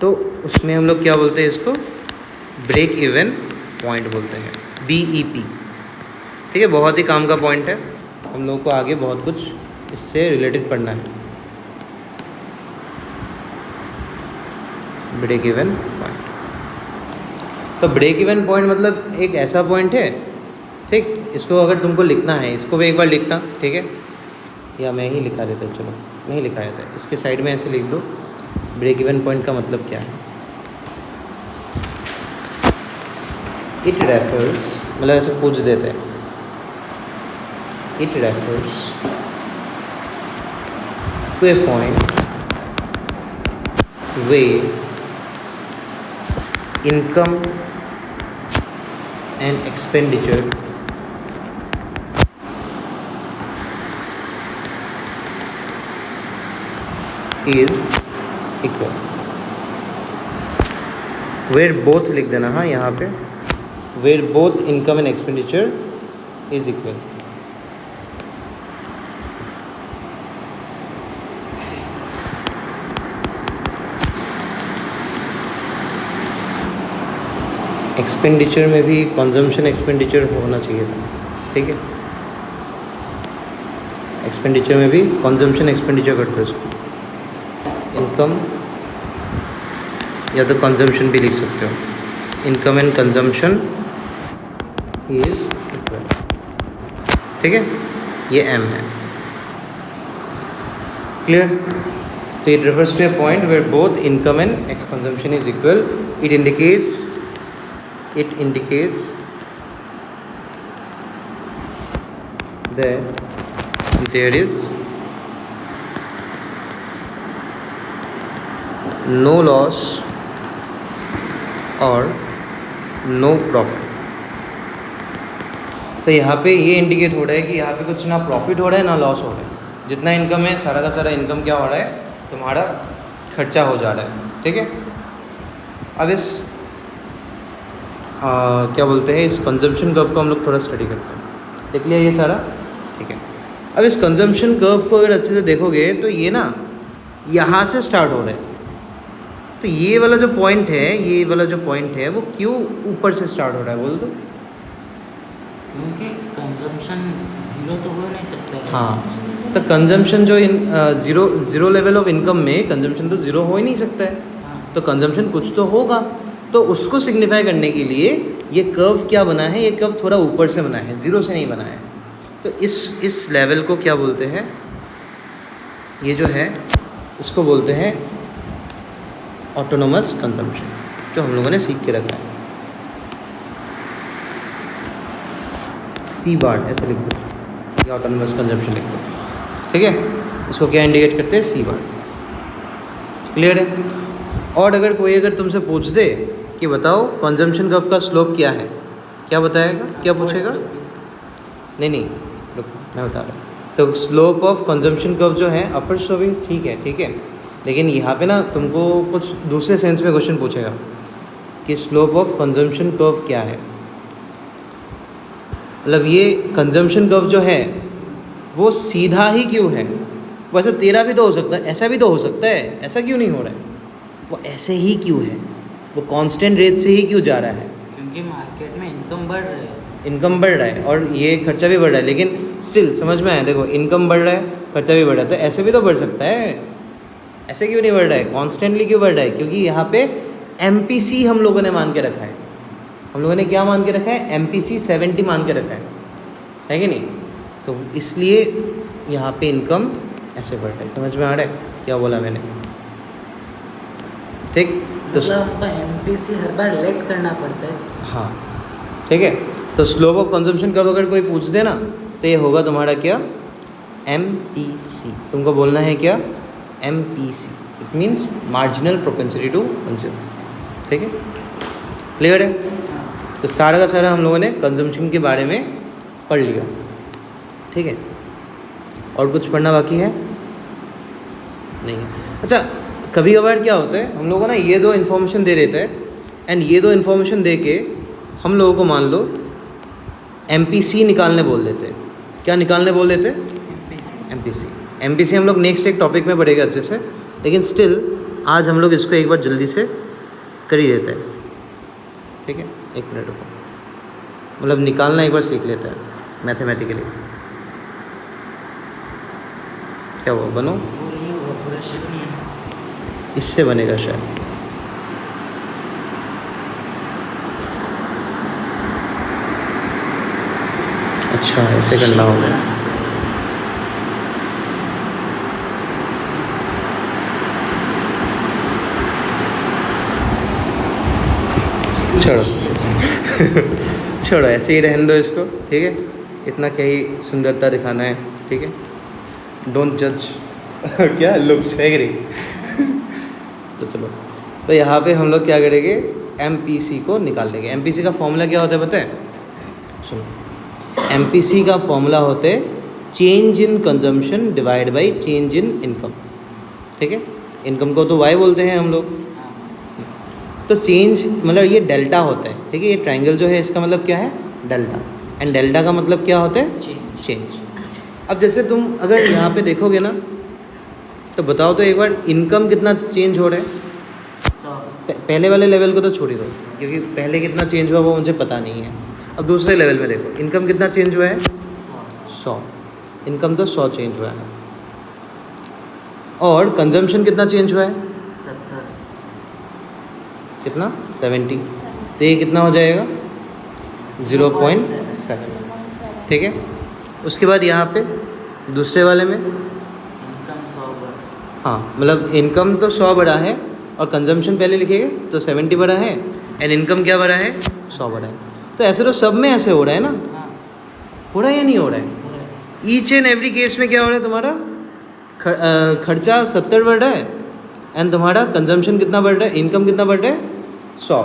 तो उसमें हम लोग क्या बोलते हैं इसको, ब्रेक इवन पॉइंट बोलते हैं, BEP, ठीक है। बहुत ही काम का पॉइंट है, हम लोग को आगे बहुत कुछ इससे रिलेटेड पढ़ना है। ब्रेक इवन पॉइंट, तो ब्रेक इवन पॉइंट मतलब एक ऐसा पॉइंट है, ठीक। इसको अगर तुमको लिखना है, इसको भी एक बार लिखना, ठीक है, या मैं ही लिखा देता, चलो मैं ही लिखा देता है, इसके साइड में ऐसे लिख दो, ब्रेक इवन पॉइंट का मतलब क्या है। इट रेफर्स, मतलब ऐसे पूछ देते हैं, it refers to a point where income and expenditure is equal, where both लिख देना, हाँ यहाँ पे, where both income and expenditure is equal। Expenditure में भी कंजम्पशन एक्सपेंडिचर होना चाहिए था, ठीक है। एक्सपेंडिचर में भी कंजम्पशन एक्सपेंडिचर करते हैं इसको, इनकम या तो कंजम्पशन भी लिख सकते हो, income and consumption is equal, ठीक है, ये M है। क्लियर। तो it refers to a point where both income and ex consumption is equal. It indicates that there is no loss or no profit। तो यहाँ पे ये इंडिकेट हो रहा है कि यहाँ पे कुछ ना प्रॉफिट हो रहा है ना लॉस हो रहा है। जितना इनकम है सारा का सारा इनकम क्या हो रहा है, तुम्हारा खर्चा हो जा रहा है, ठीक है। अब इस क्या बोलते हैं, इस कंजम्पशन कर्व को हम लोग थोड़ा स्टडी करते हैं। देख लिया ये सारा, ठीक है। अब इस कंजम्पशन कर्व को अगर अच्छे से देखोगे तो ये ना यहाँ से स्टार्ट हो रहा है, तो ये वाला जो पॉइंट है, ये वाला जो पॉइंट है वो क्यों ऊपर से स्टार्ट हो रहा है बोल दो। क्योंकि कंजम्पशन ज़ीरो तो हो नहीं सकता है। हाँ, तो कंजम्पशन जो ज़ीरो लेवल ऑफ इनकम में कंजम्पशन तो ज़ीरो हो ही नहीं सकता है, तो कंजम्पशन कुछ तो होगा। तो उसको सिग्निफाई करने के लिए ये कर्व क्या बना है, ये कर्व थोड़ा ऊपर से बना है, ज़ीरो से नहीं बना है। तो इस लेवल को क्या बोलते हैं, ये जो है इसको बोलते हैं ऑटोनोमस कंजम्पशन, जो हम लोगों ने सीख के रखा है। सी बार ऐसे लिख दो, ये ऑटोनमस कंजम्पशन लिख दो, ठीक है। इसको क्या इंडिकेट करते हैं, सी बार। क्लियर है। और अगर कोई अगर तुमसे पूछ दे कि बताओ कंजम्पशन कर्व का स्लोप क्या है, क्या बताएगा, क्या पूछेगा? नहीं, रुको मैं बता रहा हूँ। तो स्लोप ऑफ कंजम्पशन कर्व जो है अपर स्लोपिंग, ठीक है, लेकिन यहाँ पे ना तुमको कुछ दूसरे सेंस में क्वेश्चन पूछेगा कि स्लोप ऑफ कंजम्पशन कर्व क्या है। मतलब ये कंजम्पशन कर्व जो है वो सीधा ही क्यों है? वैसे तेरा भी तो हो सकता है, ऐसा भी तो हो सकता है, ऐसा क्यों नहीं हो रहा है? वो ऐसे ही क्यों है? वो कांस्टेंट रेट से ही क्यों जा रहा है? क्योंकि मार्केट में इनकम बढ़ रहा है, इनकम बढ़ रहा है और ये खर्चा भी बढ़ रहा है, लेकिन स्टिल समझ में आया, देखो इनकम बढ़ रहा है, खर्चा भी बढ़ रहा है, तो ऐसे भी तो बढ़ सकता है। ऐसे क्यों नहीं बढ़ रहा है? कॉन्स्टेंटली क्यों बढ़ रहा है? क्योंकि यहाँ पे MPC हम लोगों ने मान के रखा है। हम लोगों ने क्या मान के रखा है? MPC 70 मान के रखा है कि नहीं? तो इसलिए यहाँ पे इनकम ऐसे बढ़ रहा है। समझ में आ रहा है क्या बोला मैंने? ठीक, तो मतलब हमको MPC हर बार लेट करना पड़ता है। हाँ, ठीक है। तो स्लोप ऑफ कंजम्पशन कर्व अगर कोई पूछ दे ना, तो ये होगा तुम्हारा क्या? MPC। तुमको बोलना है क्या? MPC। It means marginal propensity to consume. ठीक है, क्लियर है? तो सारा का सारा हम लोगों ने कंजम्पशन के बारे में पढ़ लिया, ठीक है। और कुछ पढ़ना बाकी है? नहीं। अच्छा, कभी कभार क्या होता है, हम लोगों को ना ये दो इन्फॉर्मेशन दे देता है, एंड ये दो इन्फॉर्मेशन दे के हम लोगों को मान लो MPC निकालने बोल देते हैं। क्या निकालने बोल देते हैं? MPC हम लोग नेक्स्ट एक टॉपिक में पढ़ेगा अच्छे से, लेकिन स्टिल आज हम लोग इसको एक बार जल्दी से कर ही देते हैं, ठीक है। एक मिनट रुको, मतलब निकालना एक बार सीख लेते हैं मैथमेटिकली। क्या वो बनो, इससे बनेगा शायद। अच्छा, ऐसे करना होगा। छोड़ो छोड़ो, ऐसे ही रहने दो इसको, ठीक है। इतना क्या ही सुंदरता दिखाना है, ठीक है। डोंट जज क्या लुक्स है रे तो चलो, तो यहाँ पे हम लोग क्या करेंगे, MPC को निकाल लेंगे। MPC का फॉर्मूला क्या होता है पता है? सुनो, MPC का फॉर्मूला होता है change in consumption divide by change in income, ठीक है। इनकम को तो Y बोलते हैं हम लोग, तो चेंज मतलब ये डेल्टा होता है, ठीक है। ये ट्रायंगल जो है इसका मतलब क्या है? डेल्टा। एंड डेल्टा का मतलब क्या होता है? चेंज। अब जैसे तुम अगर यहाँ पे देखोगे ना, तो बताओ तो एक बार इनकम कितना चेंज हो रहा है? पहले वाले लेवल को तो छोड़ ही दो, क्योंकि पहले कितना चेंज हुआ वो मुझे पता नहीं है। अब दूसरे लेवल में देखो, इनकम कितना चेंज हुआ है? 100। इनकम तो 100 चेंज हुआ है। और कंजम्पशन कितना चेंज हुआ है? 70। कितना? 70। तो ये कितना हो जाएगा? 0.7, ठीक है। उसके बाद यहाँ पे दूसरे वाले में इनकम 100 बढ़, हाँ, मतलब इनकम तो 100 बढ़ा है और कंजम्पशन पहले लिखेंगे तो 70 बढ़ा है, एंड इनकम क्या बढ़ा है? 100 बढ़ा है। तो ऐसे तो सब में ऐसे हो रहा है ना? हाँ हो रहा है या नहीं हो रहा है? हो रहा है। ईच एंड एवरी केस में क्या हो रहा है? तुम्हारा खर्चा 70 बढ़ रहा है, एंड तुम्हारा कंजम्पशन कितना बढ़ रहा है? इनकम कितना बढ़ रहा है? 100।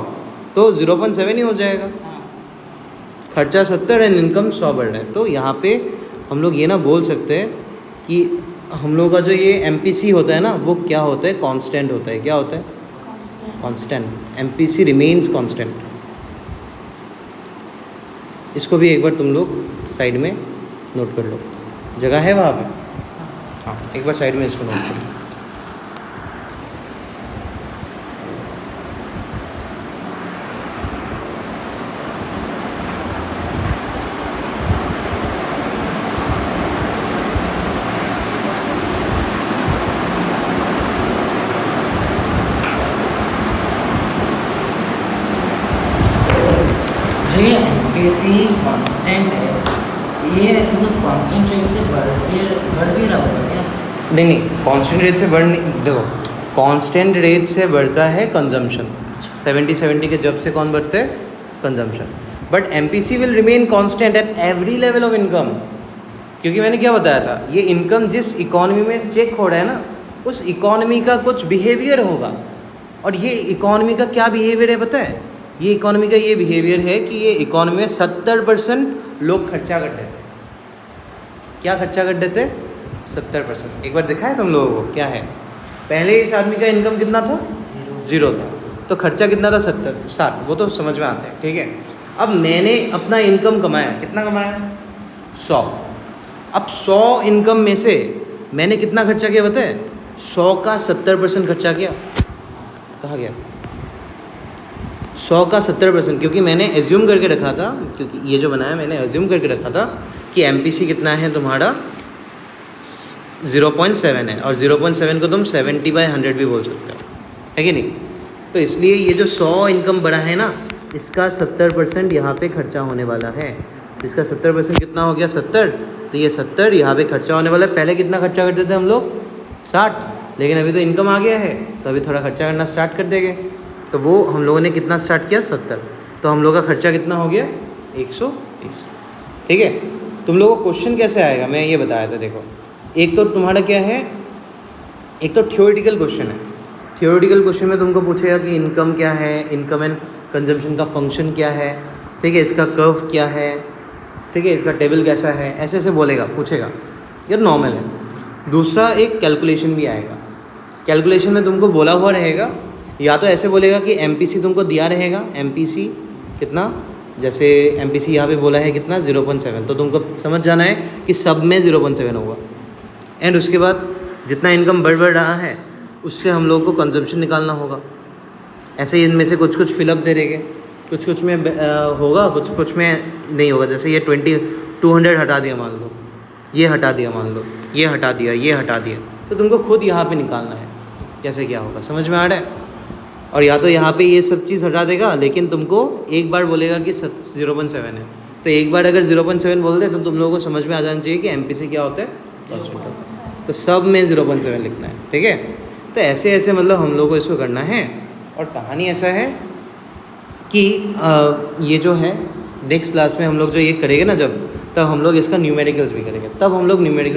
तो 0.7 ही हो जाएगा। हाँ, खर्चा 70 एंड इनकम 100 बढ़ रहा है। तो यहाँ पे हम लोग ये ना बोल सकते हैं कि हम लोग का जो ये MPC होता है ना, वो क्या होता है? कांस्टेंट होता है। क्या होता है? कांस्टेंट। MPC remains constant. इसको भी एक बार तुम लोग साइड में नोट कर लो, जगह है वहाँ पे? हाँ, एक बार साइड में इसको नोट कर लो। जो ये MPC कांस्टेंट है, ये मतलब कांस्टेंट रेट से बढ़ भी रहा होगा क्या? नहीं, कांस्टेंट रेट से बढ़ नहीं, देखो कांस्टेंट रेट से बढ़ता है कंजम्पशन। 70 के जब से कौन बढ़ते हैं? Consumption. But MPC will remain constant at every level of income, क्योंकि मैंने क्या बताया था, ये इनकम जिस इकोनॉमी में चेक हो रहा है ना, उस इकोनॉमी का कुछ बिहेवियर होगा। और ये इकोनॉमी का क्या बिहेवियर है पता है? ये इकोनॉमी का ये बिहेवियर है कि ये इकोनॉमी में 70% लोग खर्चा कर देते। क्या खर्चा कर देते? 70%। एक बार दिखाए तुम लोगों को क्या है। पहले इस आदमी का इनकम कितना था? 0 था, तो खर्चा कितना था? 60। वो तो समझ में आता है, ठीक है। अब मैंने अपना इनकम कमाया, कितना कमाया? 100। अब 100 इनकम में से मैंने कितना खर्चा किया पता है? 100 का 70% खर्चा किया। कहाँ गया? 100 का 70%, क्योंकि मैंने एज्यूम करके रखा था, क्योंकि ये जो बनाया मैंने एज्यूम करके रखा था कि MPC कितना है तुम्हारा? 0.7 है, और 0.7 को तुम 70/100 भी बोल सकते हो, है कि नहीं? तो इसलिए ये जो 100 इनकम बढ़ा है ना, इसका 70% यहाँ पे खर्चा होने वाला है। इसका 70% कितना हो गया? 70। तो ये 70 यहाँ पे खर्चा होने वाला है। पहले कितना खर्चा करते थे हम लोग? 60। लेकिन अभी तो इनकम आ गया है, तो अभी थोड़ा खर्चा करना स्टार्ट कर देंगे। तो वो हम लोगों ने कितना स्टार्ट किया? 70। तो हम लोग का खर्चा कितना हो गया? 130। ठीक है। तुम लोगों को क्वेश्चन कैसे आएगा मैं ये बताया था। देखो, एक तो तुम्हारा क्या है, एक तो थ्योरेटिकल क्वेश्चन है। थ्योरेटिकल क्वेश्चन में तुमको पूछेगा कि इनकम क्या है, इनकम एंड कंजम्पशन का फंक्शन क्या है, ठीक है, इसका कर्व क्या है, ठीक है, इसका टेबल कैसा है, ऐसे ऐसे बोलेगा, पूछेगा। ये नॉर्मल है। दूसरा एक कैलकुलेशन भी आएगा। कैलकुलेशन में तुमको बोला हुआ रहेगा, या तो ऐसे बोलेगा कि MPC तुमको दिया रहेगा, MPC कितना, जैसे MPC यहाँ पे बोला है कितना? 0.7। तो तुमको समझ जाना है कि सब में 0.7 होगा। एंड उसके बाद जितना इनकम बढ़ रहा है उससे हम लोग को कंजम्पशन निकालना होगा। ऐसे ही इनमें से कुछ कुछ फिलअप दे देंगे, कुछ कुछ में होगा, कुछ कुछ में नहीं होगा। जैसे ये 200 हटा दिया मान लो, ये हटा दिया मान लो, ये हटा दिया, ये हटा दिया, तो तुमको खुद यहाँ पे निकालना है कैसे क्या होगा। समझ में आ रहा है? और या तो यहाँ पे ये सब चीज़ हटा देगा, लेकिन तुमको एक बार बोलेगा कि 0.7 है, तो एक बार अगर 0.7 बोल दे तो तुम लोगों को समझ में आ जाना चाहिए कि MPC क्या होता है। तो सब में 0.7 लिखना है, ठीक है। तो ऐसे ऐसे मतलब हम लोग को इसको करना है। और कहानी ऐसा है कि ये जो है नेक्स्ट क्लास में हम लोग जो ये करेंगे ना, जब तब हम लोग इसका न्यूमेरिकल्स भी करेंगे, तब हम लोग न्यूमेरिकल